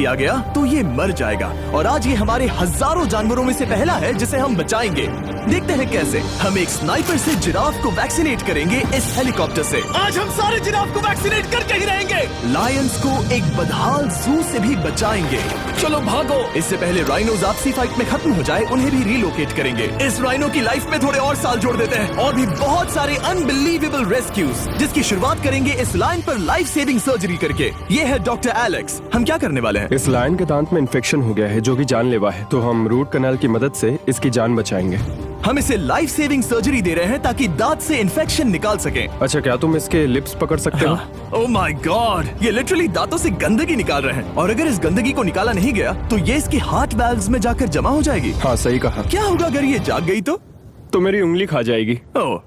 किया गया तो ये मर जाएगा। और आज ये हमारे हजारों जानवरों में से पहला है जिसे हम बचाएंगे। देखते हैं कैसे। हम एक स्नाइपर से जिराफ को वैक्सीनेट करेंगे इस हेलीकॉप्टर से। आज हम सारे जिराफ को वैक्सीनेट करके ही रहेंगे। लायंस को एक बदहाल जू से भी बचाएंगे। चलो भागो। इससे पहले राइनोज आपसी फाइट में खत्म हो जाए, उन्हें भी रिलोकेट करेंगे। इस राइनो की लाइफ में थोड़े और साल जोड़ देते हैं और भी बहुत सारे अनबिलीवेबल रेस्क्यूज, जिसकी शुरुआत करेंगे इस लायन पर लाइफ सेविंग सर्जरी करके। ये है डॉक्टर एलेक्स। हम क्या करने वाले हैं? इस लायन के दांत में इन्फेक्शन हो गया है जो कि जानलेवा है, तो हम रूट कैनाल की मदद से इसकी जान बचाएंगे। हम इसे लाइफ सेविंग सर्जरी दे रहे हैं ताकि दांत से इन्फेक्शन निकाल सकें। अच्छा, क्या तुम इसके लिप्स पकड़ सकते हो? ओह माय गॉड, ये लिटरली दांतों से गंदगी निकाल रहे हैं। और अगर इस गंदगी को निकाला नहीं गया तो ये इसके हार्ट वाल्व्स में जाकर जमा हो जाएगी। हाँ, सही कहा। क्या होगा अगर ये जाग गई तो मेरी उंगली खा जाएगी। ओह,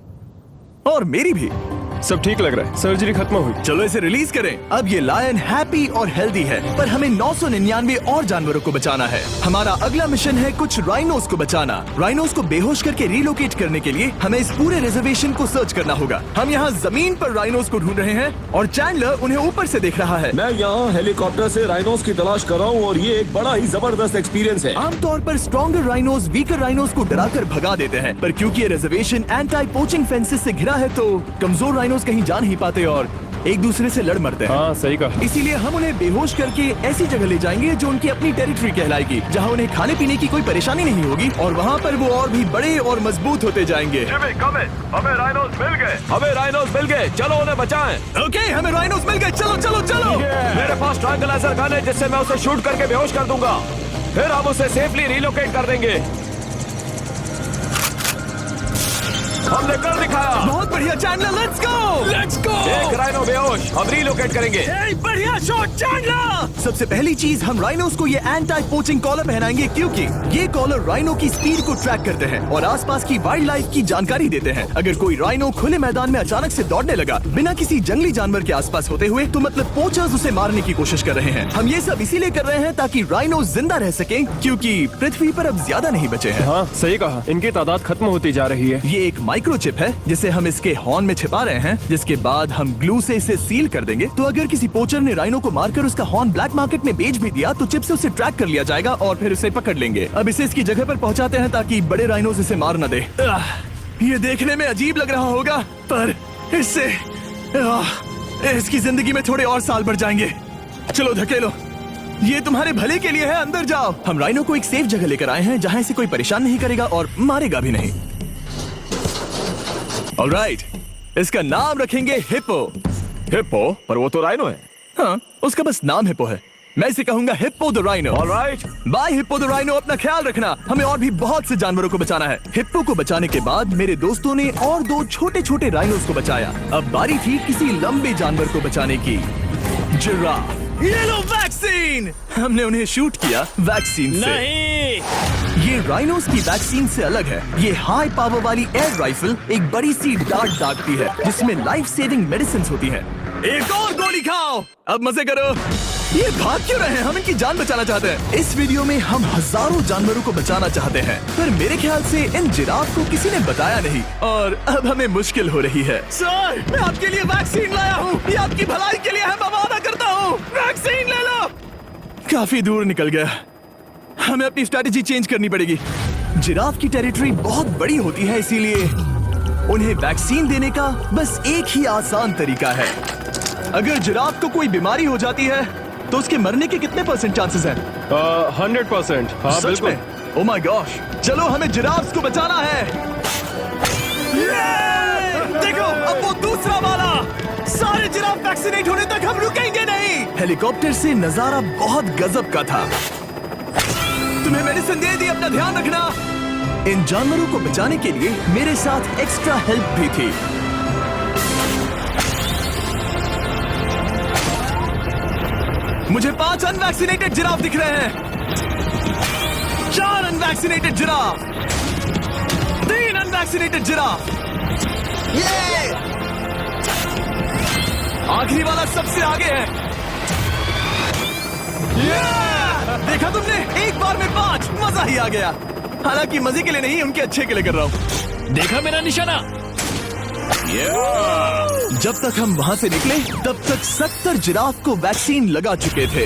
और मेरी भी। सब ठीक लग रहा है, सर्जरी खत्म हुई। चलो इसे रिलीज करें। अब ये लायन हैप्पी और हेल्दी है, पर हमें 999 और जानवरों को बचाना है। हमारा अगला मिशन है कुछ राइनोस को बचाना। राइनोस को बेहोश करके रिलोकेट करने के लिए हमें इस पूरे रिजर्वेशन को सर्च करना होगा। हम यहाँ जमीन पर राइनोस को ढूंढ रहे हैं और चैंडलर उन्हें ऊपर से देख रहा है। मैं यहाँ हेलीकॉप्टर से राइनोस की तलाश कर रहा हूँ और ये एक बड़ा ही जबरदस्त एक्सपीरियंस है। आमतौर पर स्ट्रॉन्गर राइनोस वीकर राइनोस को डराकर भगा देते हैं, पर क्योंकि ये रिजर्वेशन एंटी पोचिंग फेंसेस से घिरा है तो कमजोर राइनोस कहीं जा नहीं पाते और एक दूसरे से लड़ मरते हैं। हाँ, सही कहा। इसीलिए हम उन्हें बेहोश करके ऐसी जगह ले जाएंगे जो उनकी अपनी टेरिटरी कहलाएगी, जहाँ उन्हें खाने पीने की कोई परेशानी नहीं होगी और वहाँ पर वो और भी बड़े और मजबूत होते जाएंगे। हमें राइनोस मिल गए। हमें राइनोस मिल गए, चलो उन्हें बचाएं। ओके, हमें राइनोस मिल गए। चलो चलो चलो। मेरे पास ट्रायंगलाइजर गन है जिससे मैं उसे शूट करके बेहोश कर दूंगा, फिर हम उसे सेफली रिलोकेट कर देंगे। हमने कर दिखाया। बहुत बढ़िया चैंडलर, लेट्स गो। एक राइनो बेहोश, हम रिलोकेट करेंगे। बढ़िया शॉट चैंडलर। सबसे पहली चीज, हम राइनोस को ये एंटी पोचिंग कॉलर पहनाएंगे क्योंकि ये कॉलर राइनो की स्पीड को ट्रैक करते हैं और आसपास की वाइल्ड लाइफ की जानकारी देते हैं। अगर कोई राइनो खुले मैदान में अचानक से दौड़ने लगा बिना किसी जंगली जानवर के आसपास होते हुए, तो मतलब पोचर्स उसे मारने की कोशिश कर रहे हैं। हम ये सब इसीलिए कर रहे हैं ताकि राइनो जिंदा रह सके, क्योंकि पृथ्वी पर अब ज्यादा नहीं बचे हैं। हाँ, सही कहा। इनकी तादाद खत्म होती जा रही है। ये एक माइक्रोचिप है जिसे हम इसके हॉर्न में छिपा रहे हैं, जिसके बाद हम ग्लू से इसे सील कर देंगे। तो अगर किसी पोचर ने राइनो को मारकर उसका हॉर्न ब्लैक मार्केट में बेच भी दिया तो चिप से उसे ट्रैक कर लिया जाएगा और फिर उसे पकड़ लेंगे। अब इसे इसकी जगह पर पहुंचाते हैं ताकि बड़े राइनोस इसे मार न दे। ये देखने में अजीब लग रहा होगा, पर इससे इसकी जिंदगी में थोड़े और साल बढ़ जाएंगे। चलो धकेलो, ये तुम्हारे भले के लिए है। अंदर जाओ। हम राइनो को एक सेफ जगह लेकर आए हैं जहाँ इसे कोई परेशान नहीं करेगा और मारेगा भी नहीं। ऑलराइट, इसका नाम रखेंगे हिप्पो। हिप्पो? पर वो तो राइनो है। हाँ, उसका बस नाम हिप्पो है। मैं इसे कहूंगा hippo the rhino. Alright, bye hippo the rhino. अपना ख्याल रखना, हमें और भी बहुत से जानवरों को बचाना है। हिप्पो को बचाने के बाद मेरे दोस्तों ने और 2 छोटे छोटे राइनोस को बचाया। अब बारी थी किसी लंबे जानवर को बचाने की। जिराफ। ये लो वैक्सीन। हमने उन्हें शूट किया वैक्सीन से। नहीं, ये राइनोस की वैक्सीन से अलग है। ये हाई पावर वाली एयर राइफल एक बड़ी सी डार्ट दागती है जिसमें लाइफ सेविंग मेडिसिन होती है। एक और गोली खाओ, अब मजे करो। ये भाग क्यों रहे हैं? हम इनकी जान बचाना चाहते हैं। इस वीडियो में हम हजारों जानवरों को बचाना चाहते हैं, पर मेरे ख्याल से इन जिराफ को किसी ने बताया नहीं और अब हमें मुश्किल हो रही है। सर, मैं आपके लिए वैक्सीन लाया हूँ। ये आपकी भलाई के लिए है, मैं वादा करता हूँ। वैक्सीन ले लो। काफी दूर निकल गया, हमें अपनी स्ट्रेटेजी चेंज करनी पड़ेगी। जिराफ की टेरिटरी बहुत बड़ी होती है, इसीलिए उन्हें वैक्सीन देने का बस एक ही आसान तरीका है। अगर जिराफ को कोई बीमारी हो जाती है तो उसके मरने के कितने % चांसेस हैं? 100%। हाँ, सच बिल्कुल। में? ओह माय गॉश, चलो हमें जिराफ्स को बचाना है। देखो, अब वो दूसरा वाला। सारे जिराफ वैक्सीनेट होने तक हम रुकेंगे नहीं। हेलीकॉप्टर से नजारा बहुत गजब का था। तुम्हें मेडिसिन दे दी, अपना ध्यान रखना। इन जानवरों को बचाने के लिए मेरे साथ एक्स्ट्रा हेल्प भी थी। मुझे 5 अनवैक्सीनेटेड जिराफ दिख रहे हैं। 4 अनवैक्सीनेटेड जिराफ, 3 अनवैक्सीनेटेड जिराफ। आखिरी वाला सबसे आगे है। देखा तुमने, एक बार में 5। मजा ही आ गया। हालांकि मजे के लिए नहीं, उनके अच्छे के लिए कर रहा हूँ। देखा मेरा निशाना? जब तक हम वहां से निकले तब तक 70 जिराफ को वैक्सीन लगा चुके थे।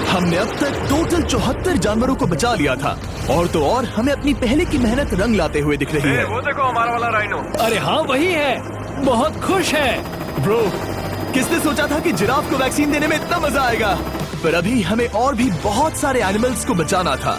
हमने अब तक टोटल 74 जानवरों को बचा लिया था, और तो और हमें अपनी पहले की मेहनत रंग लाते हुए दिख रही है। वो देखो हमारा वाला राइनो। अरे हाँ वही है, बहुत खुश है। ब्रो, किसने सोचा था कि जिराफ को वैक्सीन देने में इतना मजा आएगा? पर अभी हमें और भी बहुत सारे एनिमल्स को बचाना था,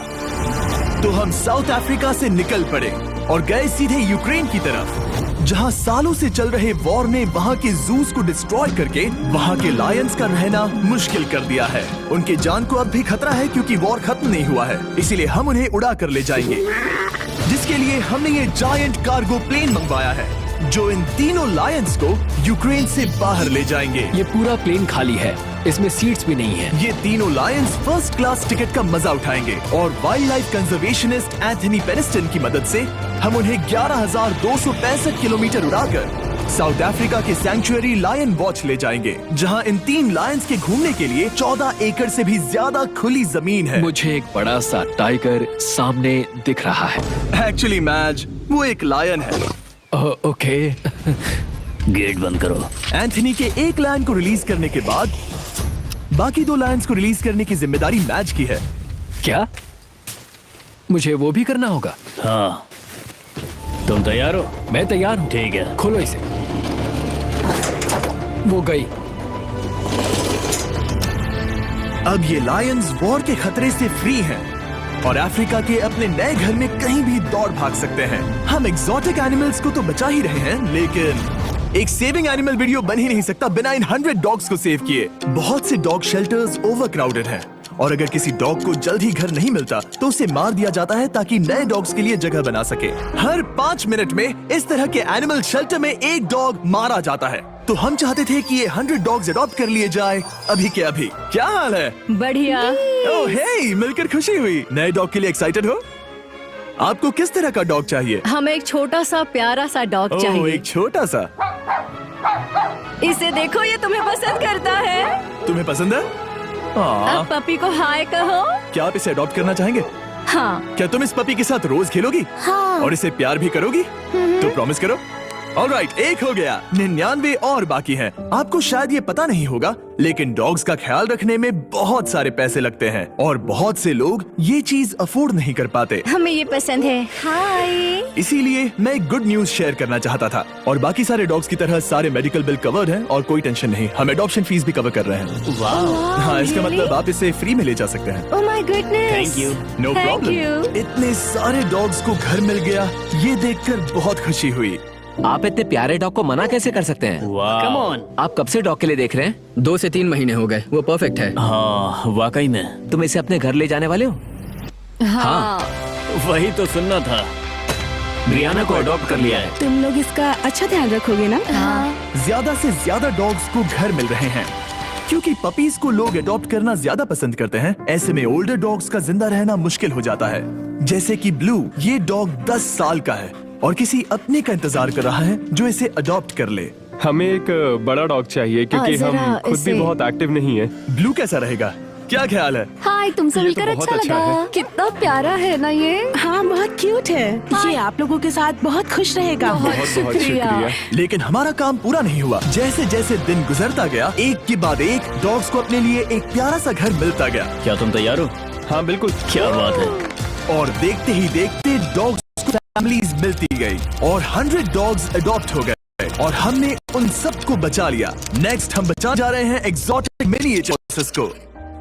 तो हम साउथ अफ्रीका से निकल पड़े और गए सीधे यूक्रेन की तरफ, जहां सालों से चल रहे वॉर ने वहां के जूस को डिस्ट्रॉय करके वहां के लायंस का रहना मुश्किल कर दिया है। उनकी जान को अब भी खतरा है क्योंकि वॉर खत्म नहीं हुआ है, इसीलिए हम उन्हें उड़ा कर ले जाएंगे, जिसके लिए हमने ये जायंट कार्गो प्लेन मंगवाया है, जो इन तीनों लायंस को यूक्रेन से बाहर ले जाएंगे। ये पूरा प्लेन खाली है, इसमेमें सीट्स भी नहीं है। ये तीनों लायंस फर्स्ट क्लास टिकट का मजा उठाएंगे, और वाइल्ड लाइफ कंजर्वेशनिस्ट एंथनी पेनिस्टन की मदद से हम उन्हें 11,265 किलोमीटर उड़ाकर साउथ अफ्रीका के सैंक्चुअरी लायन वॉच ले जाएंगे, जहां इन 3 लायंस के घूमने के लिए 14 एकड़ से भी ज्यादा खुली जमीन है। मुझे एक बड़ा सा टाइगर सामने दिख रहा है। एक्चुअली मैच, वो एक लायन है। ओके। गेट बंद करो। एंथनी के एक लायन को रिलीज करने के बाद बाकी 2 लायंस को रिलीज करने की जिम्मेदारी मैच की है। क्या मुझे वो भी करना होगा? हाँ, तुम तैयार हो? मैं तैयार हूँ। ठीक है। खोलो इसे। वो गई। अब ये लायंस वॉर के खतरे से फ्री हैं और अफ्रीका के अपने नए घर में कहीं भी दौड़ भाग सकते हैं। हम एक्सोटिक एनिमल्स को तो बचा ही रहे हैं, लेकिन एक सेविंग एनिमल वीडियो बन ही नहीं सकता बिना इन 100 डॉग्स को सेव किए। बहुत से डॉग शेल्टर्स ओवरक्राउडेड हैं, और अगर किसी डॉग को जल्द ही घर नहीं मिलता तो उसे मार दिया जाता है ताकि नए डॉग्स के लिए जगह बना सके। हर 5 मिनट में इस तरह के एनिमल शेल्टर में एक डॉग मारा जाता है, तो हम चाहते थे कि ये 100 डॉग्स अडॉप्ट कर लिए जाए अभी के अभी। क्या हाल है? बढ़िया। ओह हे, मिलकर खुशी हुई। नए डॉग के लिए एक्साइटेड हो? आपको किस तरह का डॉग चाहिए? हमें एक छोटा सा प्यारा सा डॉग ओह, चाहिए। एक छोटा सा। इसे देखो, ये तुम्हें पसंद करता है। तुम्हें पसंद है? अब पपी को हाय कहो। क्या आप इसे अडॉप्ट करना चाहेंगे? हाँ। क्या तुम इस पपी के साथ रोज खेलोगी? हाँ। और इसे प्यार भी करोगी? तो प्रॉमिस करो। ऑलराइट, एक हो गया, 99 और बाकी हैं। आपको शायद ये पता नहीं होगा, लेकिन डॉग्स का ख्याल रखने में बहुत सारे पैसे लगते हैं, और बहुत से लोग ये चीज अफोर्ड नहीं कर पाते। हमें ये पसंद है। हाय। इसीलिए मैं एक गुड न्यूज शेयर करना चाहता था, और बाकी सारे डॉग्स की तरह सारे मेडिकल बिल कवर्ड हैं और कोई टेंशन नहीं। हम एडॉप्शन फीस भी कवर कर रहे हैं। हाँ, इसका मतलब आप इसे फ्री में ले जा सकते हैं। Oh my goodness. Thank you. No Thank problem. you. इतने सारे डॉग्स को घर मिल गया, ये देखकर बहुत खुशी हुई। आप इतने प्यारे डॉग को मना कैसे कर सकते हैं? Come on. आप कब से डॉग के लिए देख रहे हैं? 2 से 3 महीने हो गए, वो परफेक्ट है। हाँ, वाकई में। तुम इसे अपने घर ले जाने वाले हो? हाँ। वही तो सुनना था। ब्रियाना को अडॉप्ट कर लिया है। तुम लोग इसका अच्छा ध्यान रखोगे ना? हाँ। ज्यादा से ज्यादा डॉग्स को घर मिल रहे हैं, क्योंकि पपीज को लोग अडॉप्ट करना ज्यादा पसंद करते हैं। ऐसे में ओल्डर डॉग्स का जिंदा रहना मुश्किल हो जाता है। जैसे कि ब्लू, ये डॉग 10 साल का है और किसी अपने का इंतजार कर रहा है जो इसे अडॉप्ट कर ले। हमें एक बड़ा डॉग चाहिए क्योंकि जरा हम खुद भी इसे- बहुत एक्टिव नहीं है। ब्लू कैसा रहेगा? क्या ख्याल है? हाय, तुमसे ये तो मिलकर बहुत अच्छा अच्छा लगा। है। कितना प्यारा है ना ये। हाँ, बहुत क्यूट है। ये आप लोगों के साथ बहुत खुश रहेगा। बहुत बहुत शुक्रिया। लेकिन हमारा काम पूरा नहीं हुआ। जैसे जैसे दिन गुजरता गया, एक के बाद एक डॉग्स को अपने लिए एक प्यारा सा घर मिलता गया, क्या तुम तैयार हो? हाँ बिल्कुल। क्या बात है। और देखते ही देखते डॉग्स को फैमिलीज मिलती गई और 100 डॉग्स अडॉप्ट हो गए, और हमने उन सबको बचा लिया। नेक्स्ट हम बचा जा रहे हैं एक्सोटिक मिनिएचर हॉर्सेस को,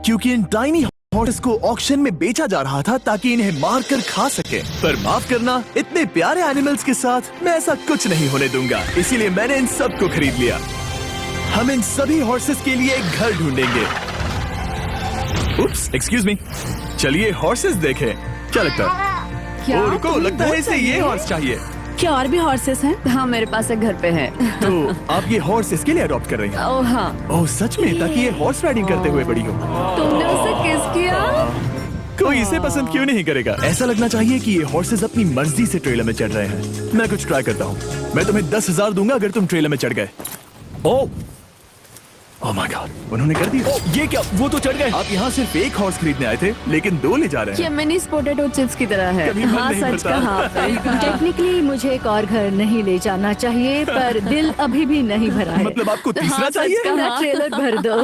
क्योंकि इन टाइनी हॉर्सेस को ऑक्शन में बेचा जा रहा था ताकि इन्हें मार कर खा सके। पर माफ करना, इतने प्यारे एनिमल्स के साथ मैं ऐसा कुछ नहीं होने दूंगा, इसीलिए मैंने इन सब को खरीद लिया। हम इन सभी हॉर्सेस के लिए एक घर ढूंढेंगे। उप्स, एक्सक्यूज मी। चलिए हॉर्सेस देखें। क्या लगता है? क्या? ओ, रुको, लगता है इसे ये हॉर्स चाहिए। क्या और भी हॉर्सेस हैं? हाँ, मेरे पास एक घर पे है। तो आप ये हॉर्स इसके लिए अडॉप्ट कर रही हैं? ओह हाँ। ओह सच में? ताकि ये हॉर्स राइडिंग करते हुए बड़ी हो। तुमने उसे किस किया? कोई इसे पसंद क्यों नहीं करेगा? ऐसा लगना चाहिए कि ये हॉर्सेस अपनी मर्जी से ट्रेलर में चढ़ रहे हैं। मैं कुछ ट्राई करता हूँ। मैं तुम्हें 10,000 दूंगा अगर तुम ट्रेलर में चढ़ गए। ओ, ओह माय गॉड, उन्होंने कर दिया। ये क्या, वो तो चढ़ गए। आप यहाँ सिर्फ एक हॉर्स खरीदने आए थे, लेकिन 2 ले जा रहे ये हैं। मिनी पोटैटो चिप्स की तरह है। कभी मन हाँ, नहीं सच भरता। कहा। टेक्निकली मुझे एक और घर नहीं ले जाना चाहिए, पर दिल अभी भी नहीं भरा है। मतलब आपको तीसरा हाँ, सच चाहिए? कहा, ट्रेलर भर दो।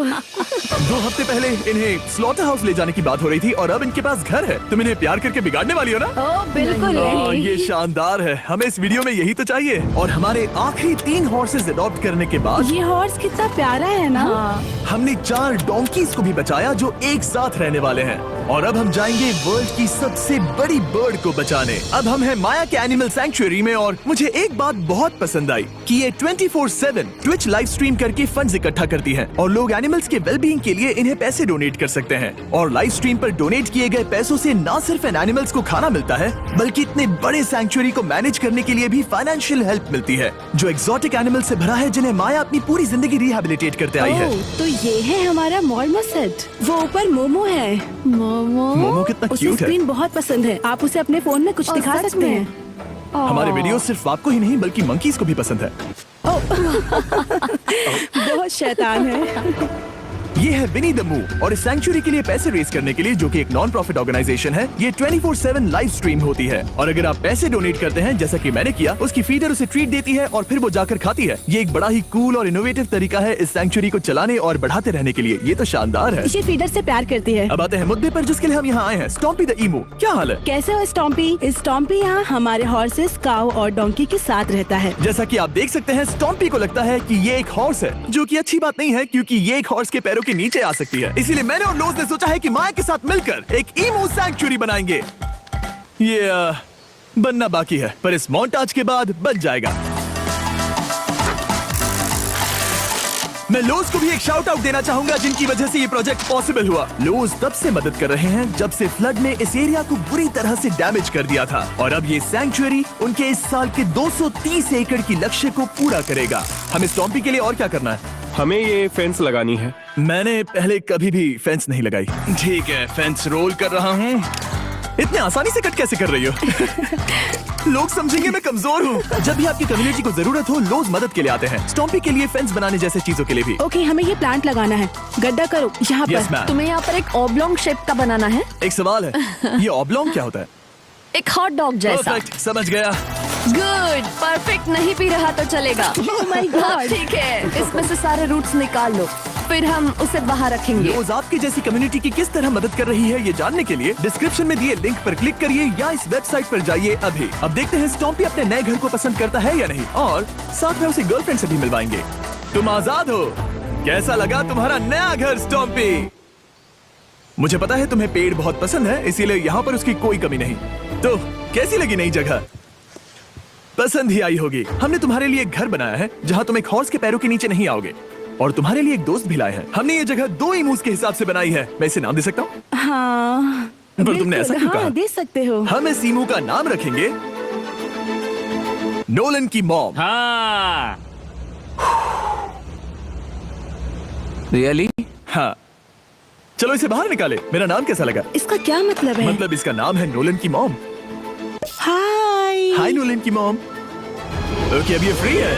2 हफ्ते पहले इन्हें स्लॉटर हाउस ले जाने की बात हो रही थी और अब इनके पास घर है। तुम इन्हें प्यार करके बिगाड़ने वाली हो ना? ओह बिल्कुल नहीं। ये शानदार है, हमें इस वीडियो में यही तो चाहिए। और हमारे आखिरी 3 हॉर्सेस अडॉप्ट करने के बाद ये हॉर्स कितना प्यारा है ना। हाँ, हमने 4 डोंकीज को भी बचाया जो एक साथ रहने वाले हैं। और अब हम जाएंगे वर्ल्ड की सबसे बड़ी बर्ड को बचाने। अब हम हैं माया के एनिमल सैंक्चुअरी में और मुझे एक बात बहुत पसंद आई कि ये 24/7 ट्विच लाइव स्ट्रीम करके फंड्स इकट्ठा करती है और लोग एनिमल्स के वेलबींग के लिए इन्हें पैसे डोनेट कर सकते हैं। और लाइव स्ट्रीम पर डोनेट किए गए पैसों से न सिर्फ इन एनिमल्स को खाना मिलता है, बल्कि इतने बड़े सैंक्चुअरी को मैनेज करने के लिए भी फाइनेंशियल हेल्प मिलती है, जो एक्सोटिक एनिमल से भरा है जिन्हें माया अपनी पूरी जिंदगी रिहैबिलिटेट करते आई है। ओह, तो ये है हमारा मॉर्मो सेट। वो ऊपर मोमो है। मोमो कितना उसे क्यूट है। स्क्रीन बहुत पसंद है। आप उसे अपने फोन में कुछ ओह, दिखा सच सकते में? हैं। हमारे वीडियो सिर्फ आपको ही नहीं बल्कि मंकीज को भी पसंद है। बहुत शैतान है। ये है विनी द मू और इस सैंक्चुअरी के लिए पैसे रेज करने के लिए, जो कि एक नॉन प्रॉफिट ऑर्गेनाइजेशन है, ये 24/7 लाइव स्ट्रीम होती है। और अगर आप पैसे डोनेट करते हैं, जैसा कि मैंने किया, उसकी फीडर उसे ट्रीट देती है और फिर वो जाकर खाती है। ये एक बड़ा ही कूल और इनोवेटिव तरीका है इस सैंक्चुअरी को चलाने और बढ़ाते रहने के लिए। ये तो शानदार है। ये फीडर से प्यार करती है। अब आते हैं मुद्दे पर जिसके लिए हम यहाँ आए हैं, स्टॉम्पी द ईमू। क्या हाल है? कैसे हो स्टॉम्पी? स्टॉम्पी यहाँ हमारे हॉर्सेस, काऊ और डोंकी के साथ रहता है। जैसा कि आप देख सकते हैं, स्टॉम्पी को लगता है कि ये एक हॉर्स है, जो कि अच्छी बात नहीं है क्योंकि ये एक हॉर्स के पैरों के नीचे आ सकती है। इसीलिए मैंने और लोज ने सोचा है कि माया के साथ मिलकर एक ईमू सैंक्चुअरी बनाएंगे। ये बनना बाकी है, पर इस मोंटाज के बाद बन जाएगा। मैं लोज को भी एक शाउट आउट देना चाहूंगा, जिनकी वजह से ये प्रोजेक्ट पॉसिबल हुआ। लोज तब से मदद कर रहे हैं जब से फ्लड ने इस एरिया को बुरी तरह से डैमेज कर दिया था, और अब ये सैंक्चुअरी उनके इस साल के 230 एकड़ की लक्ष्य को पूरा करेगा। हमें स्टॉम्पी के लिए और क्या करना है? हमें ये फेंस लगानी है। मैंने पहले कभी भी फेंस नहीं लगाई। ठीक है, फेंस रोल कर रहा हूँ। इतने आसानी से कट कैसे कर रही हो? लोग समझेंगे मैं कमजोर हूँ। जब भी आपकी कम्युनिटी को जरूरत हो, लोग मदद के लिए आते हैं। स्टॉम्पी के लिए फेंस बनाने जैसे चीजों के लिए भी। ओके, हमें ये प्लांट लगाना है। गड्ढा करो यहाँ यस पर। मैम। तुम्हें यहाँ पर एक ऑब्लोंग शेप का बनाना है, एक सवाल है, ये ऑब्लोंग क्या होता है? एक हॉट डॉग जैसा। परफेक्ट, समझ गया। गुड, परफेक्ट नहीं पी रहा तो चलेगा। Oh my God. ठीक है, इसमें से सारे रूट्स निकाल लो, फिर हम उसे बाहर रखेंगे। लोज आपकी जैसी कम्युनिटी की किस तरह मदद कर रही है, ये जानने के लिए डिस्क्रिप्शन में दिए लिंक पर क्लिक करिए या इस वेबसाइट पर जाइए अभी। अब देखते हैं स्टॉम्पी अपने नए घर को पसंद करता है या नहीं, और साथ में उसे गर्लफ्रेंड से भी मिलवाएंगे। तुम आजाद हो। कैसा लगा तुम्हारा नया घर स्टॉम्पी? मुझे पता है तुम्हें पेड़ बहुत पसंद है, इसीलिए यहाँ पर उसकी कोई कमी नहीं। तो कैसी लगी नई जगह? पसंद ही आई होगी। हमने तुम्हारे लिए एक घर बनाया है जहाँ तुम एक हॉर्स के पैरों के नीचे नहीं आओगे, और तुम्हारे लिए एक दोस्त भी लाए हैं। हमने ये जगह 2 ईमूस के हिसाब से बनाई है। मैं इसे नाम दे सकता हूँ? हाँ, पर तुमने ऐसा क्यों हाँ, कहा? दे सकते हो। हम इस ईमू का नाम रखेंगे नोलन की मॉम। हाँ, रियली? हाँ, चलो इसे बाहर निकाले। मेरा नाम कैसा लगा? इसका क्या मतलब है? मतलब इसका नाम है नोलन की मॉम। हाय। हाय नोलन की मॉम। ओके, अब ये फ्री है।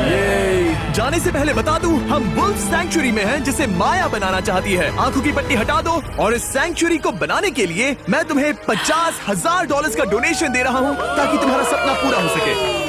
ये जाने से पहले बता दूं, हम वुल्फ सैंक्चुअरी में हैं, जिसे माया बनाना चाहती है। आंखों की पट्टी हटा दो, और इस सैंक्चुअरी को बनाने के लिए मैं तुम्हें $50,000 का डोनेशन दे रहा हूं, ताकि तुम्हारा सपना पूरा हो सके।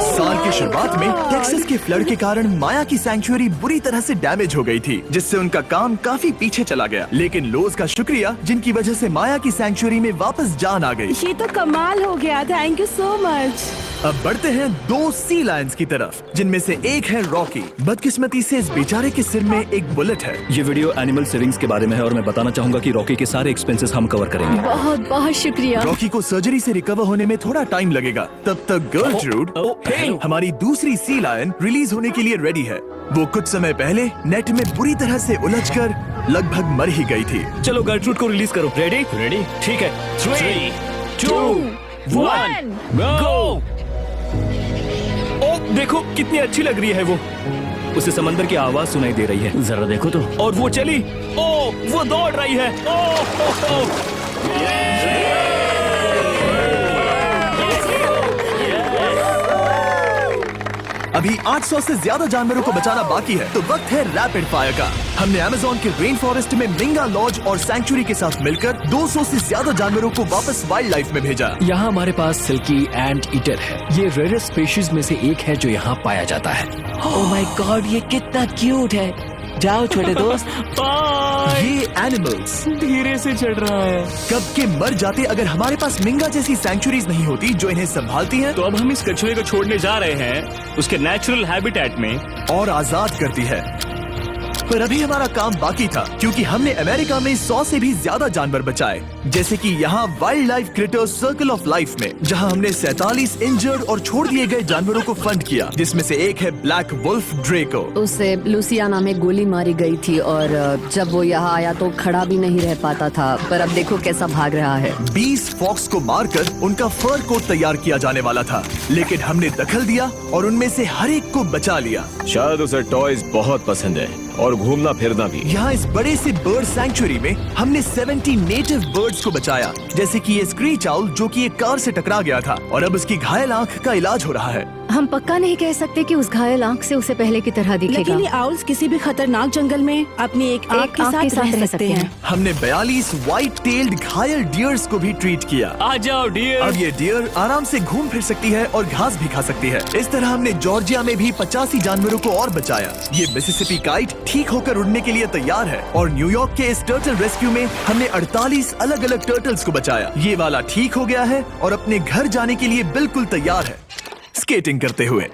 साल की शुरुआत में टेक्सास के फ्लड के कारण माया की सैंक्चुअरी बुरी तरह से डैमेज हो गई थी, जिससे उनका काम काफी पीछे चला गया। लेकिन लोज का शुक्रिया, जिनकी वजह से माया की सैंक्चुअरी में वापस जान आ गई। ये तो कमाल हो गया। Thank you so much. अब बढ़ते हैं 2 सी लायंस की तरफ, जिनमें से एक है रॉकी। बदकिस्मती से इस बेचारे के सिर में एक बुलेट है। ये वीडियो एनिमल सेविंग्स के बारे में है और मैं बताना चाहूंगा कि रॉकी के सारे एक्सपेंसेस हम कवर करेंगे। बहुत बहुत शुक्रिया। रॉकी को सर्जरी से रिकवर होने में थोड़ा टाइम लगेगा। तब तक गर्लट्रूड, हमारी दूसरी सी लायन, रिलीज होने के लिए रेडी है। वो कुछ समय पहले नेट में बुरी तरह से उलझकर लगभग मर ही गई थी। चलो गर्ट्रूड को रिलीज करो। रेडी? रेडी, ठीक है। 3, 2, 1, गो! ओ, देखो कितनी अच्छी लग रही है वो। उसे समंदर की आवाज सुनाई दे रही है। जरा देखो तो। और वो चली। ओ, वो दौड़ रही है। ओ, अब अभी 800 से ज्यादा जानवरों को बचाना बाकी है, तो वक्त है रैपिड फायर का। हमने अमेज़न के रेन फॉरेस्ट में मिंगा लॉज और सैंक्चुरी के साथ मिलकर 200 से ज्यादा जानवरों को वापस वाइल्ड लाइफ में भेजा। यहाँ हमारे पास सिल्की एंट ईटर है। ये रेयरेस्ट स्पीशीज में से एक है जो यहाँ पाया जाता है। ओह माय गॉड, ये कितना क्यूट है। जाओ छोटे दोस्त। ये एनिमल्स धीरे से चढ़ रहा है। कब के मर जाते अगर हमारे पास मिंगा जैसी सैंक्चुरीज नहीं होती जो इन्हें संभालती हैं तो अब हम इस कछुए को छोड़ने जा रहे हैं उसके नेचुरल हैबिटेट में और आजाद करती है। पर अभी हमारा काम बाकी था, क्योंकि हमने अमेरिका में 100 से भी ज्यादा जानवर बचाए, जैसे कि यहाँ wild life creators circle of life में, जहाँ हमने 47 इंजर्ड और छोड़ दिए गए जानवरों को फंड किया, जिसमें से एक है ब्लैक वुल्फ ड्रेको। उसे लुसियाना में गोली मारी गई थी और जब वो यहाँ आया तो खड़ा भी नहीं रह पाता था, पर अब देखो कैसा भाग रहा है। 20 फॉक्स को मारकर उनका फर कोट तैयार किया जाने वाला था, लेकिन हमने दखल दिया और उनमें से हर एक को बचा लिया। शायद उसे टॉयज बहुत पसंद है और घूमना फिरना भी। यहाँ इस बड़े से बर्ड सैंक्चुरी में हमने 70 नेटिव बर्ड्स को बचाया, जैसे कि ये स्क्रीच आउल जो कि एक कार से टकरा गया था और अब उसकी घायल आंख का इलाज हो रहा है। हम पक्का नहीं कह सकते कि उस घायल आंख से उसे पहले की तरह दिखेगा। लेकिन ये आउल्स किसी भी खतरनाक जंगल में अपनी एक आंख के साथ रह सकते हैं। हमने 42 व्हाइट टेल्ड घायल डियर्स को भी ट्रीट किया। आ जाओ डियर। अब ये डियर आराम से घूम फिर सकती है और घास भी खा सकती है। इस तरह हमने जॉर्जिया में भी 85 जानवरों को और बचाया। ये मिसिसिपी काइट ठीक होकर उड़ने के लिए तैयार है और न्यूयॉर्क के इस टर्टल रेस्क्यू में हमने 48 अलग अलग टर्टल्स को बचाया। ये वाला ठीक हो गया है और अपने घर जाने के लिए बिल्कुल तैयार है स्केटिंग करते हुए।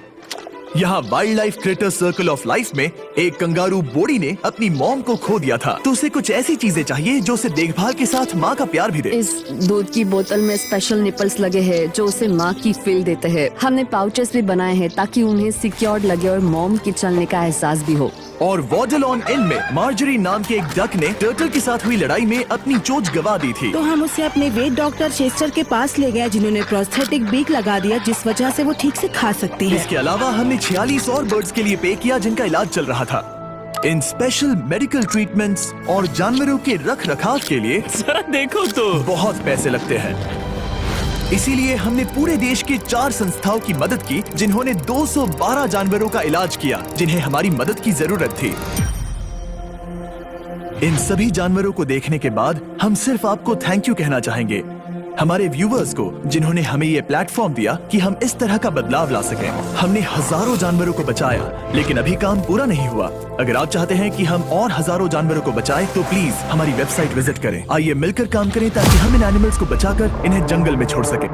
यहाँ wild life creator circle of life में एक कंगारू बोडी ने अपनी मॉम को खो दिया था, तो उसे कुछ ऐसी चीजें चाहिए जो उसे देखभाल के साथ माँ का प्यार भी दे। इस दूध की बोतल में स्पेशल निपल्स लगे हैं जो उसे माँ की फील देते हैं। हमने पाउचेस भी बनाए हैं ताकि उन्हें सिक्योर्ड लगे और मॉम के चलने का एहसास भी हो। और वॉडलॉन इन में मार्जरी नाम के एक डक ने टर्टल के साथ हुई लड़ाई में अपनी चोंच गवा दी थी, तो हम उसे अपने वेट डॉक्टर चेस्टर के पास ले गए, जिन्होंने प्रोस्थेटिक बीक लगा दिया जिस वजह से वो ठीक से खा सकती है। इसके अलावा हमने 46 और बर्ड्स के लिए पे किया जिनका इलाज चल रहा था। इन स्पेशल मेडिकल ट्रीटमेंट्स और जानवरों के रख रखाव के लिए जरा देखो तो बहुत पैसे लगते हैं। इसीलिए हमने पूरे देश के 4 संस्थाओं की मदद की जिन्होंने 212 जानवरों का इलाज किया जिन्हें हमारी मदद की जरूरत थी। इन सभी जानवरों को देखने के बाद हम सिर्फ आपको थैंक यू कहना चाहेंगे, हमारे व्यूवर्स को जिन्होंने हमें ये प्लेटफॉर्म दिया कि हम इस तरह का बदलाव ला सकें। हमने हजारों जानवरों को बचाया, लेकिन अभी काम पूरा नहीं हुआ। अगर आप चाहते हैं कि हम और हजारों जानवरों को बचाएं, तो प्लीज हमारी वेबसाइट विजिट करें। आइए मिलकर काम करें ताकि हम इन एनिमल्स को बचाकर इन्हें जंगल में छोड़ सकें।